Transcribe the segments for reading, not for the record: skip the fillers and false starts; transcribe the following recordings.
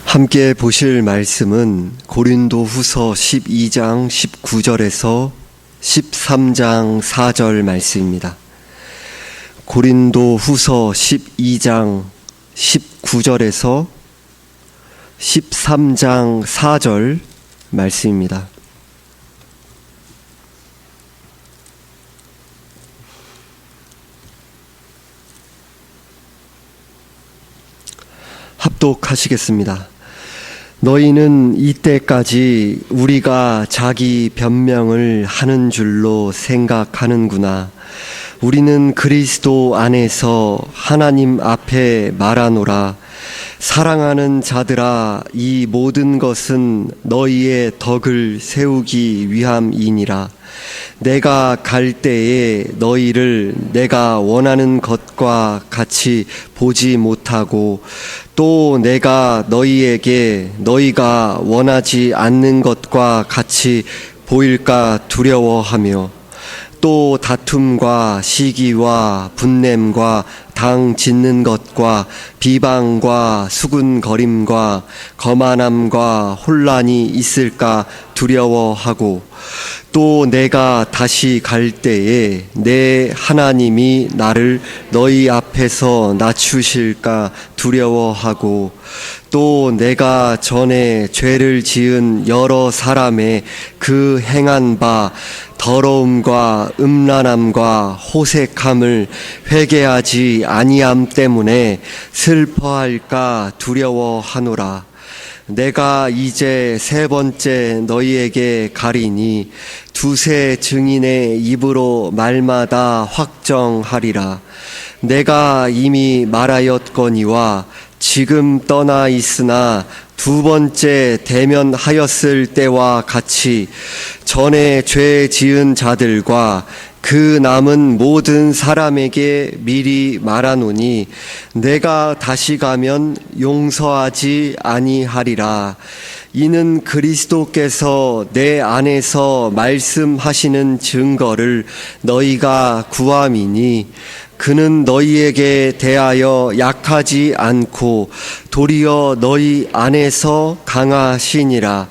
함께 보실 말씀은 고린도후서 12장 19절에서 13장 4절 말씀입니다. 고린도후서 12장 19절에서 13장 4절 말씀입니다. 합독하시겠습니다. 너희는 이때까지 우리가 자기 변명을 하는 줄로 생각하는구나. 우리는 그리스도 안에서 하나님 앞에 말하노라. 사랑하는 자들아, 이 모든 것은 너희의 덕을 세우기 위함이니라. 내가 갈 때에 너희를 내가 원하는 것과 같이 보지 못하고 또 내가 너희에게 너희가 원하지 않는 것과 같이 보일까 두려워하며 또 다툼과 시기와 분냄과 당 짓는 것과 비방과 수군거림과 거만함과 혼란이 있을까 두려워하고 또 내가 다시 갈 때에 내 하나님이 나를 너희 앞에서 낮추실까 두려워하고 또 내가 전에 죄를 지은 여러 사람의 그 행한 바 더러움과 음란함과 호색함을 회개하지 아니함 때문에 슬퍼할까 두려워하노라. 내가 이제 세 번째 너희에게 가리니 두세 증인의 입으로 말마다 확정하리라. 내가 이미 말하였거니와 지금 떠나 있으나 두 번째 대면하였을 때와 같이 전에 죄 지은 자들과 그 남은 모든 사람에게 미리 말하노니 내가 다시 가면 용서하지 아니하리라. 이는 그리스도께서 내 안에서 말씀하시는 증거를 너희가 구함이니 그는 너희에게 대하여 약하지 않고 도리어 너희 안에서 강하시니라.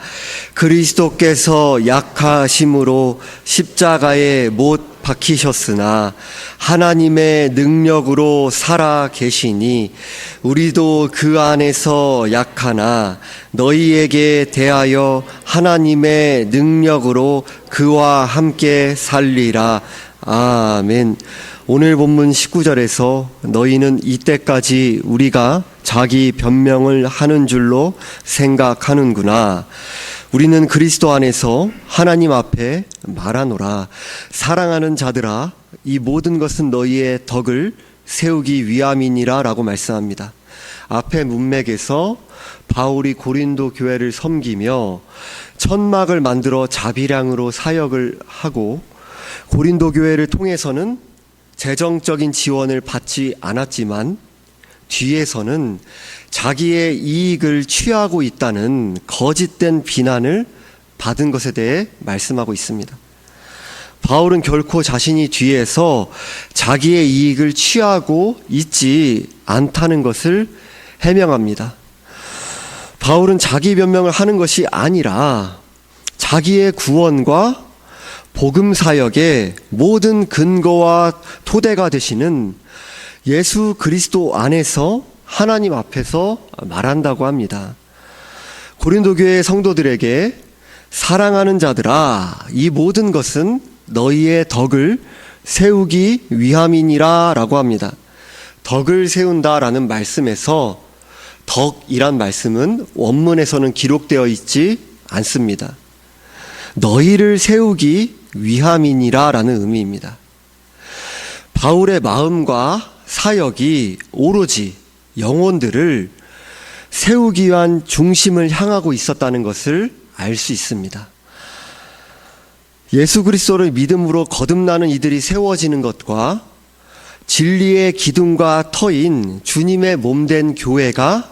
그리스도께서 약하심으로 십자가에 못 박히셨으나 하나님의 능력으로 살아 계시니 우리도 그 안에서 약하나 너희에게 대하여 하나님의 능력으로 그와 함께 살리라. 아멘. 오늘 본문 19절에서 너희는 이때까지 우리가 자기 변명을 하는 줄로 생각하는구나. 우리는 그리스도 안에서 하나님 앞에 말하노라. 사랑하는 자들아, 이 모든 것은 너희의 덕을 세우기 위함이니라 라고 말씀합니다. 앞에 문맥에서 바울이 고린도 교회를 섬기며 천막을 만들어 자비량으로 사역을 하고 고린도 교회를 통해서는 재정적인 지원을 받지 않았지만 뒤에서는 자기의 이익을 취하고 있다는 거짓된 비난을 받은 것에 대해 말씀하고 있습니다. 바울은 결코 자신이 뒤에서 자기의 이익을 취하고 있지 않다는 것을 해명합니다. 바울은 자기 변명을 하는 것이 아니라 자기의 구원과 복음 사역의 모든 근거와 토대가 되시는 예수 그리스도 안에서 하나님 앞에서 말한다고 합니다. 고린도 교회 성도들에게 사랑하는 자들아, 이 모든 것은 너희의 덕을 세우기 위함이니라 라고 합니다. 덕을 세운다라는 말씀에서 덕이란 말씀은 원문에서는 기록되어 있지 않습니다. 너희를 세우기 위함이니라 라는 의미입니다. 바울의 마음과 사역이 오로지 영혼들을 세우기 위한 중심을 향하고 있었다는 것을 알 수 있습니다. 예수 그리스도를 믿음으로 거듭나는 이들이 세워지는 것과 진리의 기둥과 터인 주님의 몸된 교회가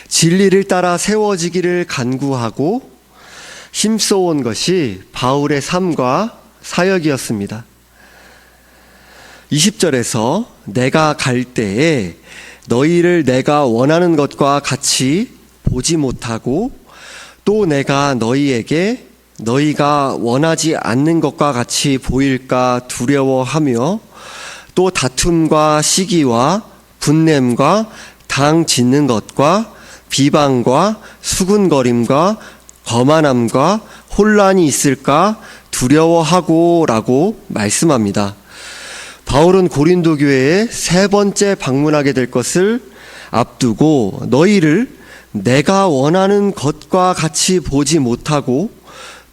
진리를 따라 세워지기를 간구하고 힘써온 것이 바울의 삶과 사역이었습니다. 20절에서 내가 갈 때에 너희를 내가 원하는 것과 같이 보지 못하고 또 내가 너희에게 너희가 원하지 않는 것과 같이 보일까 두려워하며 또 다툼과 시기와 분냄과 당 짓는 것과 비방과 수군거림과 거만함과 혼란이 있을까 두려워하고 라고 말씀합니다. 바울은 고린도 교회에 세 번째 방문하게 될 것을 앞두고 너희를 내가 원하는 것과 같이 보지 못하고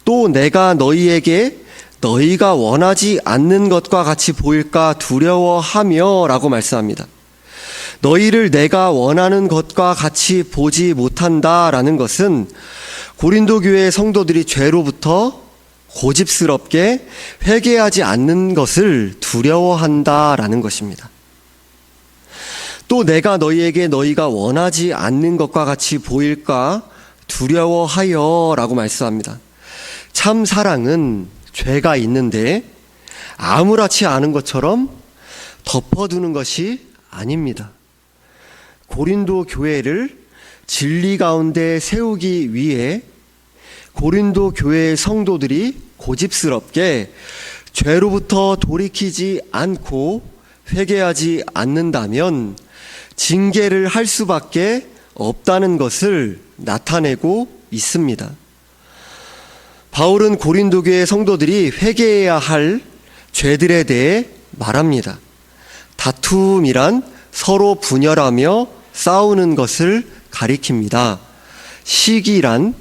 또 내가 너희에게 너희가 원하지 않는 것과 같이 보일까 두려워하며 라고 말씀합니다. 너희를 내가 원하는 것과 같이 보지 못한다라는 것은 고린도 교회의 성도들이 죄로부터 고집스럽게 회개하지 않는 것을 두려워한다라는 것입니다. 또 내가 너희에게 너희가 원하지 않는 것과 같이 보일까 두려워하여 라고 말씀합니다. 참 사랑은 죄가 있는데 아무렇지 않은 것처럼 덮어두는 것이 아닙니다. 고린도 교회를 진리 가운데 세우기 위해 고린도 교회의 성도들이 고집스럽게 죄로부터 돌이키지 않고 회개하지 않는다면 징계를 할 수밖에 없다는 것을 나타내고 있습니다. 바울은 고린도 교회 성도들이 회개해야 할 죄들에 대해 말합니다. 다툼이란 서로 분열하며 싸우는 것을 가리킵니다. 시기란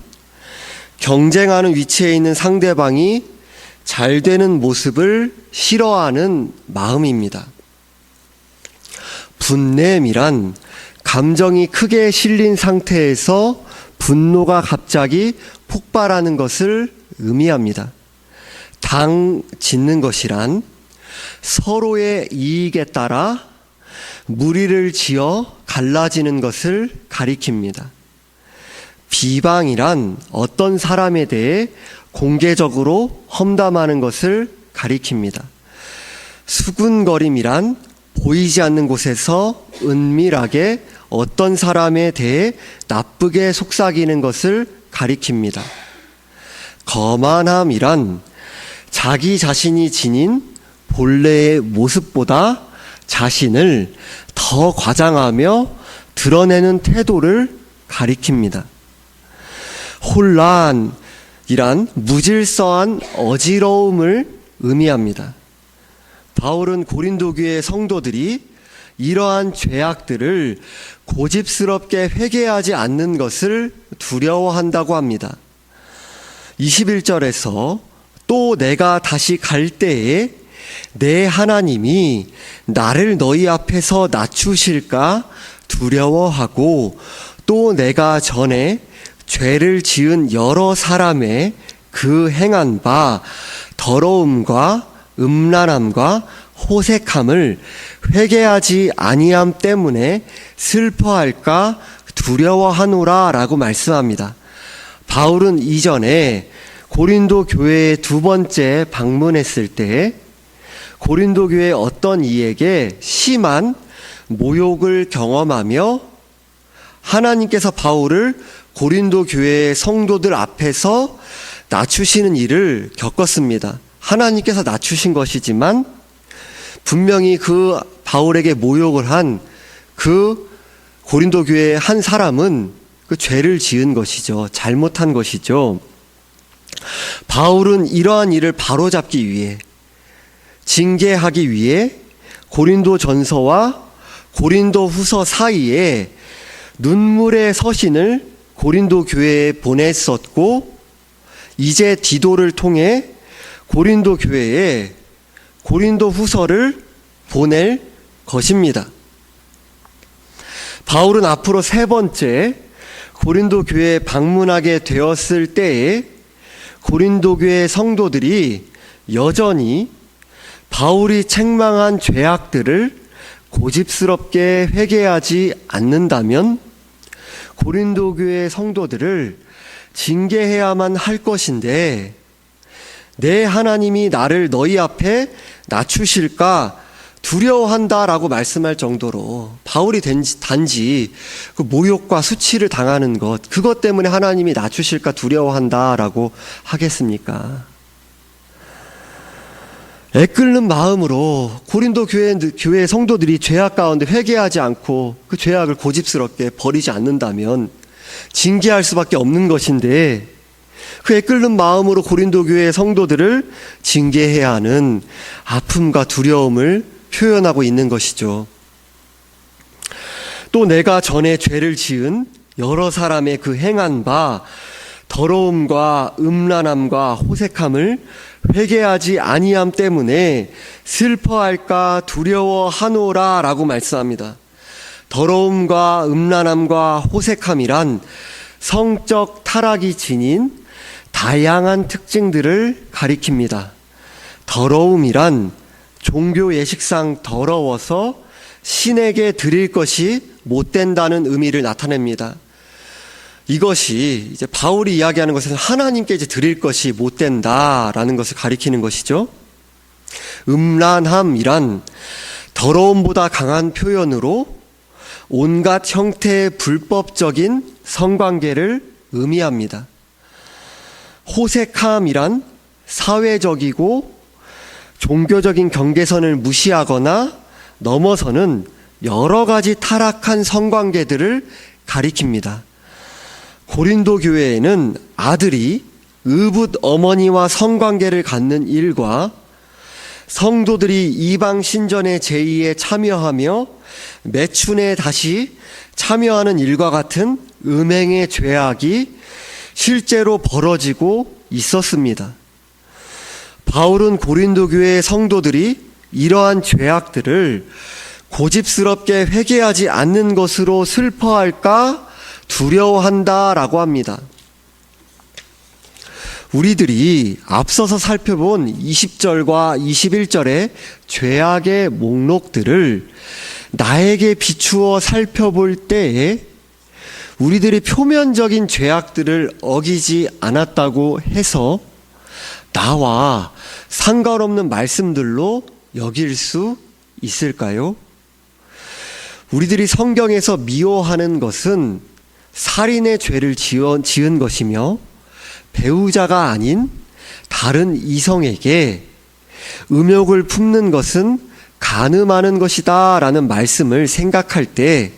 경쟁하는 위치에 있는 상대방이 잘 되는 모습을 싫어하는 마음입니다. 분냄이란 감정이 크게 실린 상태에서 분노가 갑자기 폭발하는 것을 의미합니다. 당 짓는 것이란 서로의 이익에 따라 무리를 지어 갈라지는 것을 가리킵니다. 비방이란 어떤 사람에 대해 공개적으로 험담하는 것을 가리킵니다. 수군거림이란 보이지 않는 곳에서 은밀하게 어떤 사람에 대해 나쁘게 속삭이는 것을 가리킵니다. 거만함이란 자기 자신이 지닌 본래의 모습보다 자신을 더 과장하며 드러내는 태도를 가리킵니다. 혼란이란 무질서한 어지러움을 의미합니다. 바울은 고린도 교회 성도들이 이러한 죄악들을 고집스럽게 회개하지 않는 것을 두려워한다고 합니다. 21절에서 또 내가 다시 갈 때에 내 하나님이 나를 너희 앞에서 낮추실까 두려워하고 또 내가 전에 죄를 지은 여러 사람의 그 행한 바 더러움과 음란함과 호색함을 회개하지 아니함 때문에 슬퍼할까 두려워하노라 라고 말씀합니다. 바울은 이전에 고린도 교회에 두 번째 방문했을 때 고린도 교회 어떤 이에게 심한 모욕을 경험하며 하나님께서 바울을 고린도 교회의 성도들 앞에서 낮추시는 일을 겪었습니다. 하나님께서 낮추신 것이지만 분명히 그 바울에게 모욕을 한 그 고린도 교회의 한 사람은 그 죄를 지은 것이죠. 잘못한 것이죠. 바울은 이러한 일을 바로잡기 위해 징계하기 위해 고린도 전서와 고린도 후서 사이에 눈물의 서신을 고린도 교회에 보냈었고 이제 디도를 통해 고린도 교회에 고린도 후서를 보낼 것입니다. 바울은 앞으로 세 번째 고린도 교회에 방문하게 되었을 때에 고린도 교회 성도들이 여전히 바울이 책망한 죄악들을 고집스럽게 회개하지 않는다면 고린도 교회 성도들을 징계해야만 할 것인데 내 하나님이 나를 너희 앞에 낮추실까 두려워한다라고 말씀할 정도로 바울이 단지 그 모욕과 수치를 당하는 것, 그것 때문에 하나님이 낮추실까 두려워한다라고 하겠습니까? 애끓는 마음으로 고린도 교회 성도들이 죄악 가운데 회개하지 않고 그 죄악을 고집스럽게 버리지 않는다면 징계할 수밖에 없는 것인데, 그 애끓는 마음으로 고린도 교회 성도들을 징계해야 하는 아픔과 두려움을 표현하고 있는 것이죠. 또 내가 전에 죄를 지은 여러 사람의 그 행한 바 더러움과 음란함과 호색함을 회개하지 아니함 때문에 슬퍼할까 두려워하노라 라고 말씀합니다. 더러움과 음란함과 호색함이란 성적 타락이 지닌 다양한 특징들을 가리킵니다. 더러움이란 종교 예식상 더러워서 신에게 드릴 것이 못 된다는 의미를 나타냅니다. 이것이 이제 바울이 이야기하는 것은 하나님께 이제 드릴 것이 못 된다라는 것을 가리키는 것이죠. 음란함이란 더러움보다 강한 표현으로 온갖 형태의 불법적인 성관계를 의미합니다. 호색함이란 사회적이고 종교적인 경계선을 무시하거나 넘어서는 여러 가지 타락한 성관계들을 가리킵니다. 고린도 교회에는 아들이 의붓 어머니와 성관계를 갖는 일과 성도들이 이방 신전의 제의에 참여하며 매춘에 다시 참여하는 일과 같은 음행의 죄악이 실제로 벌어지고 있었습니다. 바울은 고린도 교회의 성도들이 이러한 죄악들을 고집스럽게 회개하지 않는 것으로 슬퍼할까 두려워한다라고 합니다. 우리들이 앞서서 살펴본 20절과 21절의 죄악의 목록들을 나에게 비추어 살펴볼 때에 우리들이 표면적인 죄악들을 어기지 않았다고 해서 나와 상관없는 말씀들로 여길 수 있을까요? 우리들이 성경에서 미워하는 것은 살인의 죄를 지은 것이며 배우자가 아닌 다른 이성에게 음욕을 품는 것은 간음하는 것이다 라는 말씀을 생각할 때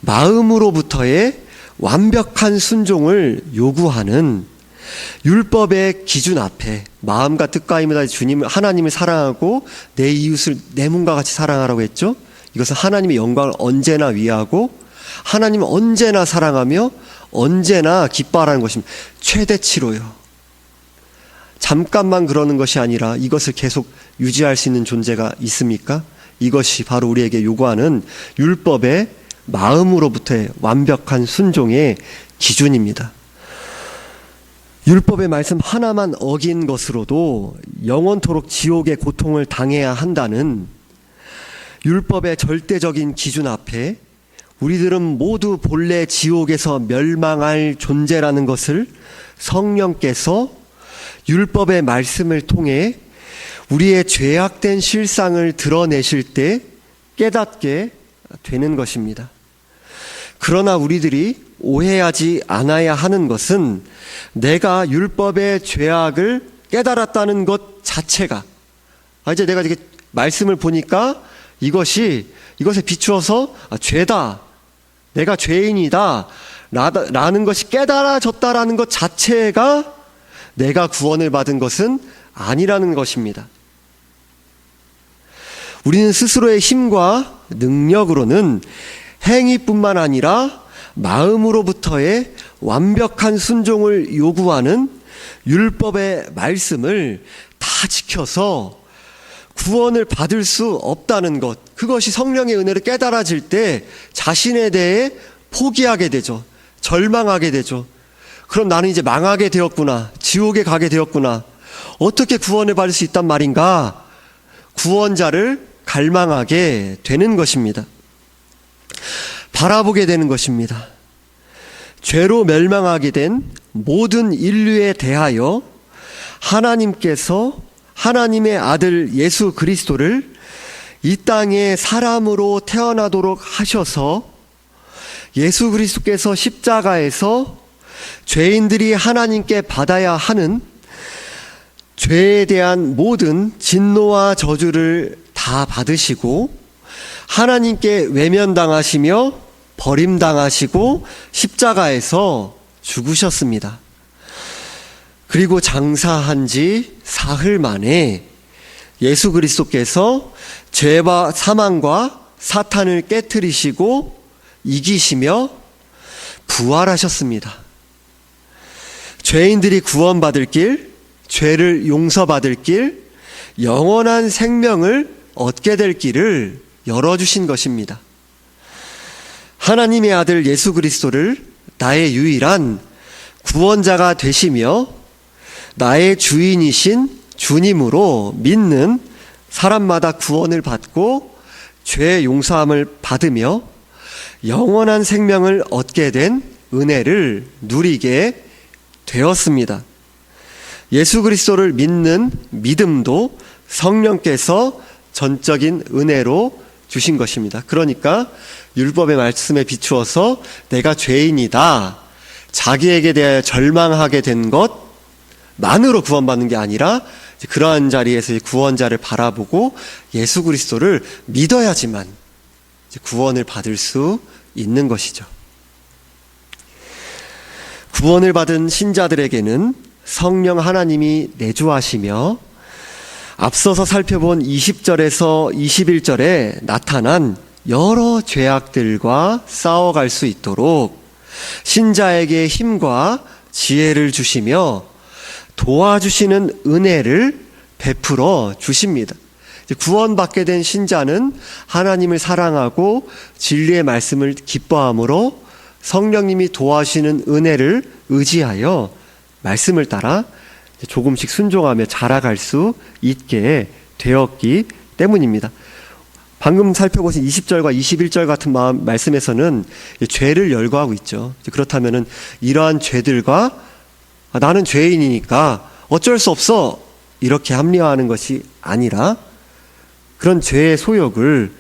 마음으로부터의 완벽한 순종을 요구하는 율법의 기준 앞에 마음과 뜻과 힘을 다해 주님 하나님을 사랑하고 내 이웃을 내 몸과 같이 사랑하라고 했죠. 이것은 하나님의 영광을 언제나 위하고 하나님을 언제나 사랑하며 언제나 기뻐하라는 것입니다. 최대치로요. 잠깐만 그러는 것이 아니라 이것을 계속 유지할 수 있는 존재가 있습니까? 이것이 바로 우리에게 요구하는 율법의 마음으로부터의 완벽한 순종의 기준입니다. 율법의 말씀 하나만 어긴 것으로도 영원토록 지옥의 고통을 당해야 한다는 율법의 절대적인 기준 앞에 우리들은 모두 본래 지옥에서 멸망할 존재라는 것을 성령께서 율법의 말씀을 통해 우리의 죄악된 실상을 드러내실 때 깨닫게 되는 것입니다. 그러나 우리들이 오해하지 않아야 하는 것은 내가 율법의 죄악을 깨달았다는 것 자체가 이제 내가 이렇게 말씀을 보니까 이것에 비추어서 죄다, 내가 죄인이다 라는 것이 깨달아졌다라는 것 자체가 내가 구원을 받은 것은 아니라는 것입니다. 우리는 스스로의 힘과 능력으로는 행위뿐만 아니라 마음으로부터의 완벽한 순종을 요구하는 율법의 말씀을 다 지켜서 구원을 받을 수 없다는 것, 그것이 성령의 은혜로 깨달아질 때 자신에 대해 포기하게 되죠. 절망하게 되죠. 그럼 나는 이제 망하게 되었구나, 지옥에 가게 되었구나, 어떻게 구원을 받을 수 있단 말인가, 구원자를 갈망하게 되는 것입니다. 바라보게 되는 것입니다. 죄로 멸망하게 된 모든 인류에 대하여 하나님께서 하나님의 아들 예수 그리스도를 이 땅에 사람으로 태어나도록 하셔서 예수 그리스도께서 십자가에서 죄인들이 하나님께 받아야 하는 죄에 대한 모든 진노와 저주를 다 받으시고 하나님께 외면당하시며 버림당하시고 십자가에서 죽으셨습니다. 그리고 장사한 지 사흘 만에 예수 그리스도께서 죄와 사망과 사탄을 깨트리시고 이기시며 부활하셨습니다. 죄인들이 구원받을 길, 죄를 용서받을 길, 영원한 생명을 얻게 될 길을 열어주신 것입니다. 하나님의 아들 예수 그리스도를 나의 유일한 구원자가 되시며 나의 주인이신 주님으로 믿는 사람마다 구원을 받고 죄 용서함을 받으며 영원한 생명을 얻게 된 은혜를 누리게 되었습니다. 예수 그리스도를 믿는 믿음도 성령께서 전적인 은혜로 주신 것입니다. 그러니까 율법의 말씀에 비추어서 내가 죄인이다, 자기에게 대하여 절망하게 된 것만으로 구원받는 게 아니라 그러한 자리에서 구원자를 바라보고 예수 그리스도를 믿어야지만 구원을 받을 수 있는 것이죠. 구원을 받은 신자들에게는 성령 하나님이 내주하시며 앞서서 살펴본 20절에서 21절에 나타난 여러 죄악들과 싸워갈 수 있도록 신자에게 힘과 지혜를 주시며 도와주시는 은혜를 베풀어 주십니다. 구원받게 된 신자는 하나님을 사랑하고 진리의 말씀을 기뻐함으로 성령님이 도와주시는 은혜를 의지하여 말씀을 따라 조금씩 순종하며 자라갈 수 있게 되었기 때문입니다. 방금 살펴보신 20절과 21절 같은 말씀에서는 죄를 열거하고 있죠. 그렇다면 이러한 죄들과 나는 죄인이니까 어쩔 수 없어 이렇게 합리화하는 것이 아니라 그런 죄의 소욕을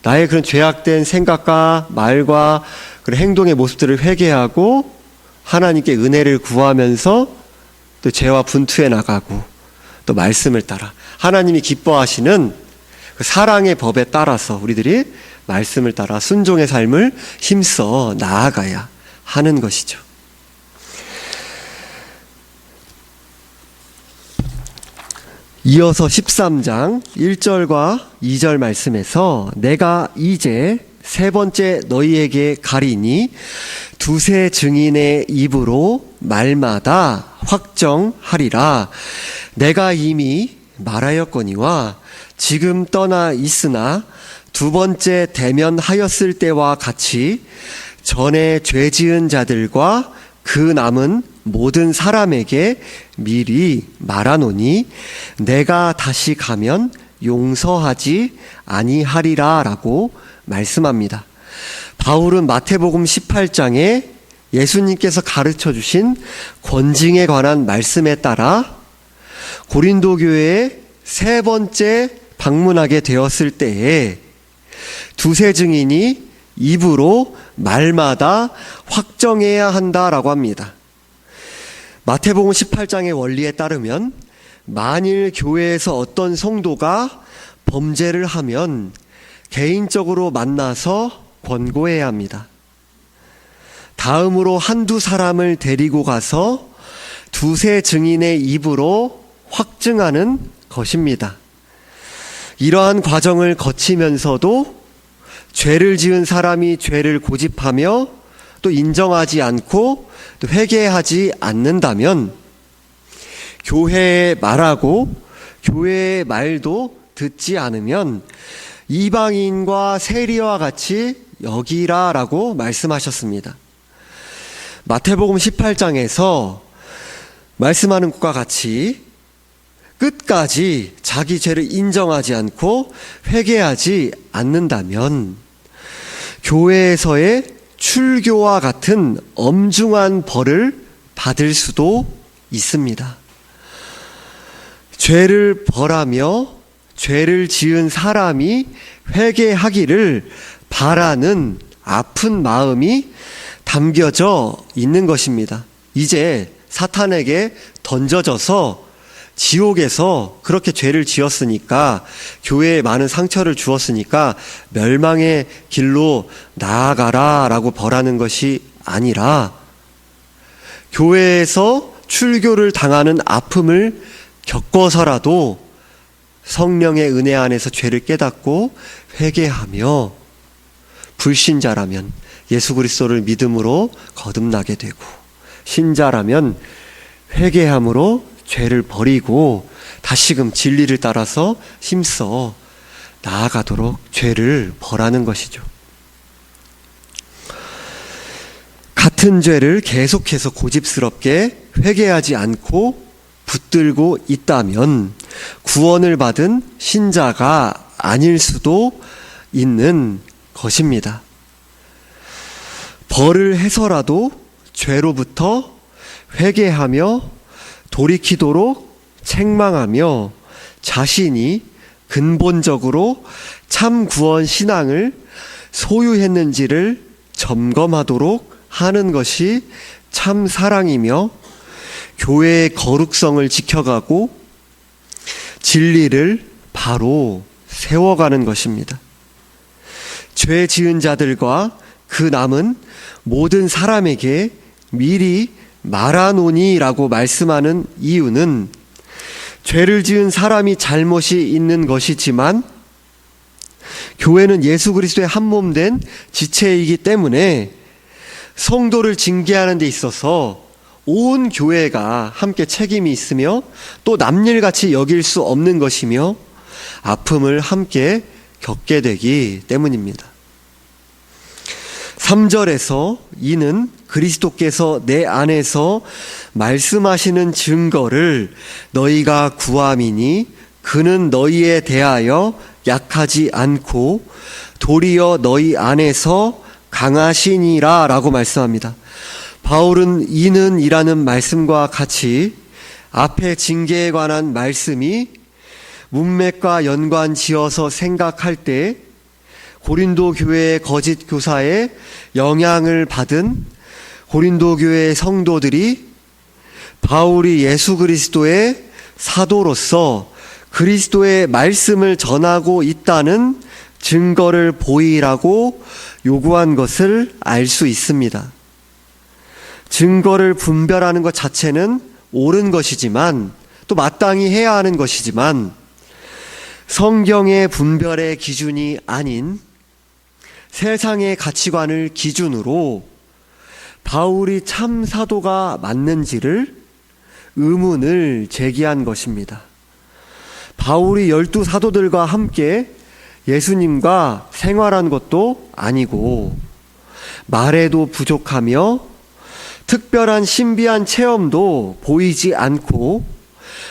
나의 그런 죄악된 생각과 말과 그런 행동의 모습들을 회개하고 하나님께 은혜를 구하면서 또 죄와 분투해 나가고 또 말씀을 따라 하나님이 기뻐하시는 그 사랑의 법에 따라서 우리들이 말씀을 따라 순종의 삶을 힘써 나아가야 하는 것이죠. 이어서 13장 1절과 2절 말씀에서 내가 이제 세 번째 너희에게 가리니 두세 증인의 입으로 말마다 확정하리라. 내가 이미 말하였거니와 지금 떠나 있으나 두 번째 대면하였을 때와 같이 전에 죄 지은 자들과 그 남은 모든 사람에게 미리 말하노니 내가 다시 가면 용서하지 아니하리라 라고 말씀합니다. 바울은 마태복음 18장에 예수님께서 가르쳐 주신 권징에 관한 말씀에 따라 고린도 교회에 세 번째 방문하게 되었을 때에 두세 증인이 입으로 말마다 확정해야 한다라고 합니다. 마태복음 18장의 원리에 따르면 만일 교회에서 어떤 성도가 범죄를 하면 개인적으로 만나서 권고해야 합니다. 다음으로 한두 사람을 데리고 가서 두세 증인의 입으로 확증하는 것입니다. 이러한 과정을 거치면서도 죄를 지은 사람이 죄를 고집하며 또 인정하지 않고 또 회개하지 않는다면 교회에 말하고 교회의 말도 듣지 않으면 이방인과 세리와 같이 여기라라고 말씀하셨습니다. 마태복음 18장에서 말씀하는 것과 같이 끝까지 자기 죄를 인정하지 않고 회개하지 않는다면 교회에서의 출교와 같은 엄중한 벌을 받을 수도 있습니다. 죄를 벌하며 죄를 지은 사람이 회개하기를 바라는 아픈 마음이 담겨져 있는 것입니다. 이제 사탄에게 던져져서 지옥에서 그렇게 죄를 지었으니까, 교회에 많은 상처를 주었으니까 멸망의 길로 나아가라 라고 벌하는 것이 아니라, 교회에서 출교를 당하는 아픔을 겪어서라도 성령의 은혜 안에서 죄를 깨닫고 회개하며, 불신자라면 예수 그리스도를 믿음으로 거듭나게 되고, 신자라면 회개함으로 죄를 버리고 다시금 진리를 따라서 힘써 나아가도록 죄를 벌하는 것이죠. 같은 죄를 계속해서 고집스럽게 회개하지 않고 붙들고 있다면 구원을 받은 신자가 아닐 수도 있는 것입니다. 벌을 해서라도 죄로부터 회개하며 돌이키도록 책망하며 자신이 근본적으로 참 구원 신앙을 소유했는지를 점검하도록 하는 것이 참 사랑이며, 교회의 거룩성을 지켜가고 진리를 바로 세워가는 것입니다. 죄 지은 자들과 그 남은 모든 사람에게 미리 말하노니라고 말씀하는 이유는, 죄를 지은 사람이 잘못이 있는 것이지만 교회는 예수 그리스도의 한 몸 된 지체이기 때문에 성도를 징계하는 데 있어서 온 교회가 함께 책임이 있으며 또 남일같이 여길 수 없는 것이며 아픔을 함께 겪게 되기 때문입니다. 3절에서 이는 그리스도께서 내 안에서 말씀하시는 증거를 너희가 구함이니 그는 너희에 대하여 약하지 않고 도리어 너희 안에서 강하시니라 라고 말씀합니다. 바울은 이는 이라는 말씀과 같이 앞에 징계에 관한 말씀이 문맥과 연관 지어서 생각할 때 고린도 교회의 거짓 교사의 영향을 받은 고린도 교회의 성도들이 바울이 예수 그리스도의 사도로서 그리스도의 말씀을 전하고 있다는 증거를 보이라고 요구한 것을 알 수 있습니다. 증거를 분별하는 것 자체는 옳은 것이지만, 또 마땅히 해야 하는 것이지만, 성경의 분별의 기준이 아닌 세상의 가치관을 기준으로 바울이 참 사도가 맞는지를 의문을 제기한 것입니다. 바울이 12사도들과 함께 예수님과 생활한 것도 아니고 말에도 부족하며 특별한 신비한 체험도 보이지 않고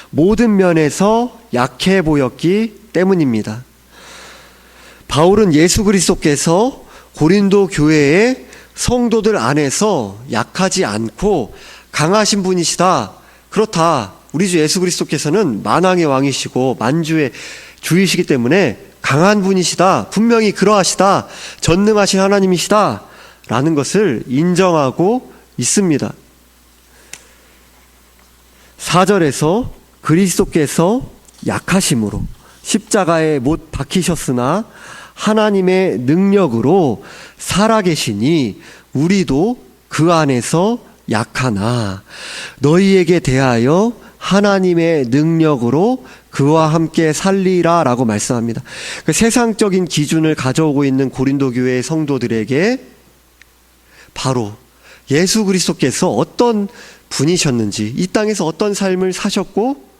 모든 면에서 약해 보였기 때문입니다. 바울은 예수 그리스도께서 고린도 교회의 성도들 안에서 약하지 않고 강하신 분이시다, 그렇다, 우리 주 예수 그리스도께서는 만왕의 왕이시고 만주의 주이시기 때문에 강한 분이시다, 분명히 그러하시다, 전능하신 하나님이시다 라는 것을 인정하고 있습니다. 4절에서 그리스도께서 약하심으로 십자가에 못 박히셨으나 하나님의 능력으로 살아계시니 우리도 그 안에서 약하나 너희에게 대하여 하나님의 능력으로 그와 함께 살리라 라고 말씀합니다. 그 세상적인 기준을 가져오고 있는 고린도 교회의 성도들에게 바로 예수 그리스도께서 어떤 분이셨는지, 이 땅에서 어떤 삶을 사셨고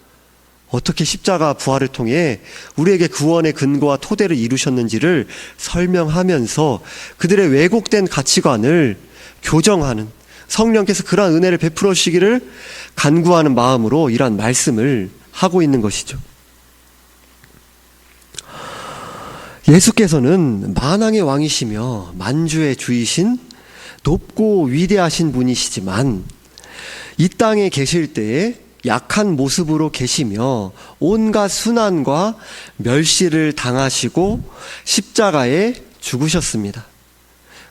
어떻게 십자가 부활을 통해 우리에게 구원의 근거와 토대를 이루셨는지를 설명하면서 그들의 왜곡된 가치관을 교정하는, 성령께서 그러한 은혜를 베풀어 주시기를 간구하는 마음으로 이러한 말씀을 하고 있는 것이죠. 예수께서는 만왕의 왕이시며 만주의 주이신 높고 위대하신 분이시지만 이 땅에 계실 때에 약한 모습으로 계시며 온갖 순환과 멸시를 당하시고 십자가에 죽으셨습니다.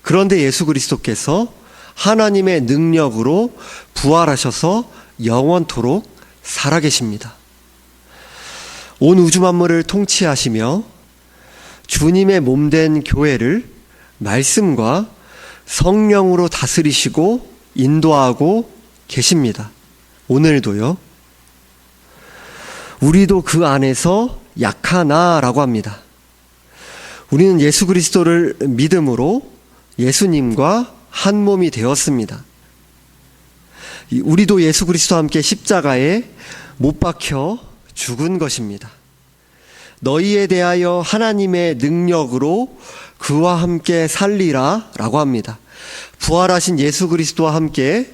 그런데 예수 그리스도께서 하나님의 능력으로 부활하셔서 영원토록 살아계십니다. 온 우주 만물을 통치하시며 주님의 몸된 교회를 말씀과 성령으로 다스리시고 인도하고 계십니다. 오늘도요. 우리도 그 안에서 약하나라고 합니다. 우리는 예수 그리스도를 믿음으로 예수님과 한 몸이 되었습니다. 우리도 예수 그리스도와 함께 십자가에 못 박혀 죽은 것입니다. 너희에 대하여 하나님의 능력으로 그와 함께 살리라 라고 합니다. 부활하신 예수 그리스도와 함께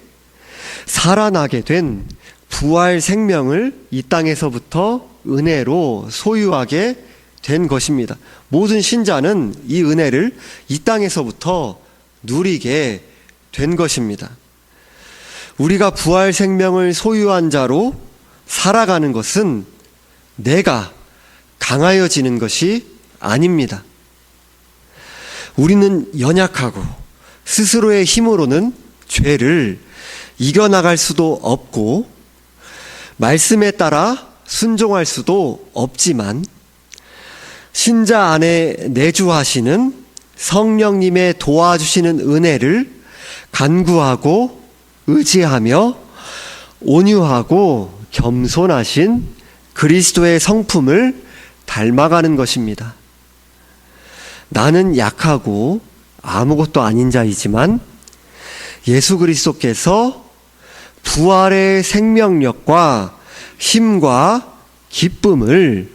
살아나게 된 부활 생명을 이 땅에서부터 은혜로 소유하게 된 것입니다. 모든 신자는 이 은혜를 이 땅에서부터 누리게 된 것입니다. 우리가 부활 생명을 소유한 자로 살아가는 것은 내가 강하여지는 것이 아닙니다. 우리는 연약하고 스스로의 힘으로는 죄를 이겨나갈 수도 없고 말씀에 따라 순종할 수도 없지만 신자 안에 내주하시는 성령님의 도와주시는 은혜를 간구하고 의지하며 온유하고 겸손하신 그리스도의 성품을 닮아가는 것입니다. 나는 약하고 아무것도 아닌 자이지만 예수 그리스도께서 부활의 생명력과 힘과 기쁨을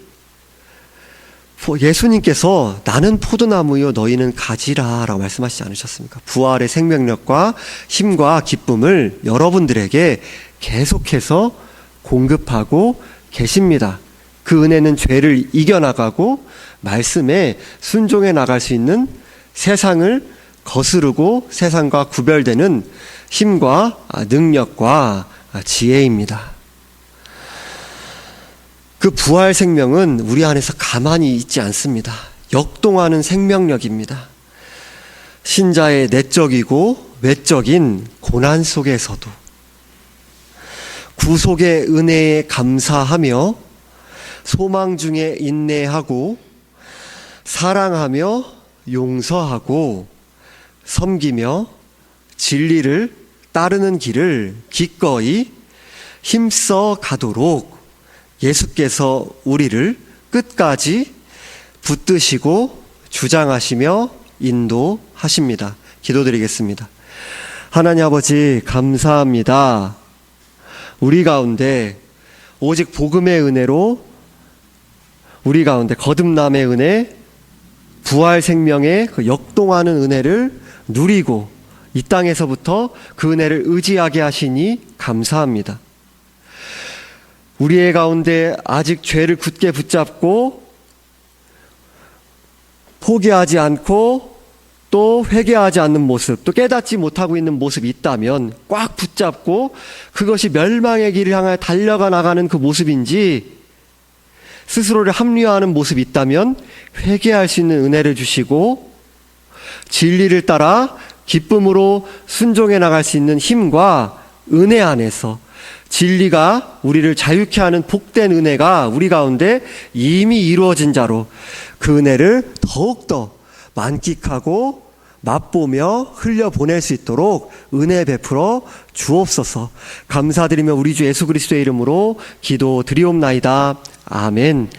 예수님께서 나는 포도나무요 너희는 가지라 라고 말씀하시지 않으셨습니까? 부활의 생명력과 힘과 기쁨을 여러분들에게 계속해서 공급하고 계십니다. 그 은혜는 죄를 이겨나가고 말씀에 순종해 나갈 수 있는 세상을 거스르고 세상과 구별되는 힘과 능력과 지혜입니다. 그 부활 생명은 우리 안에서 가만히 있지 않습니다. 역동하는 생명력입니다. 신자의 내적이고 외적인 고난 속에서도 구속의 은혜에 감사하며 소망 중에 인내하고 사랑하며 용서하고 섬기며 진리를 따르는 길을 기꺼이 힘써 가도록 예수께서 우리를 끝까지 붙드시고 주장하시며 인도하십니다. 기도드리겠습니다. 하나님 아버지 감사합니다. 우리 가운데 오직 복음의 은혜로 우리 가운데 거듭남의 은혜, 부활 생명의 그 역동하는 은혜를 누리고 이 땅에서부터 그 은혜를 의지하게 하시니 감사합니다. 우리의 가운데 아직 죄를 굳게 붙잡고 포기하지 않고 또 회개하지 않는 모습, 또 깨닫지 못하고 있는 모습이 있다면 꽉 붙잡고 그것이 멸망의 길을 향해 달려가 나가는 그 모습인지 스스로를 합리화하는 모습이 있다면 회개할 수 있는 은혜를 주시고 진리를 따라 기쁨으로 순종해 나갈 수 있는 힘과 은혜 안에서 진리가 우리를 자유케 하는 복된 은혜가 우리 가운데 이미 이루어진 자로 그 은혜를 더욱더 만끽하고 맛보며 흘려보낼 수 있도록 은혜 베풀어 주옵소서. 감사드리며 우리 주 예수 그리스도의 이름으로 기도드리옵나이다. 아멘.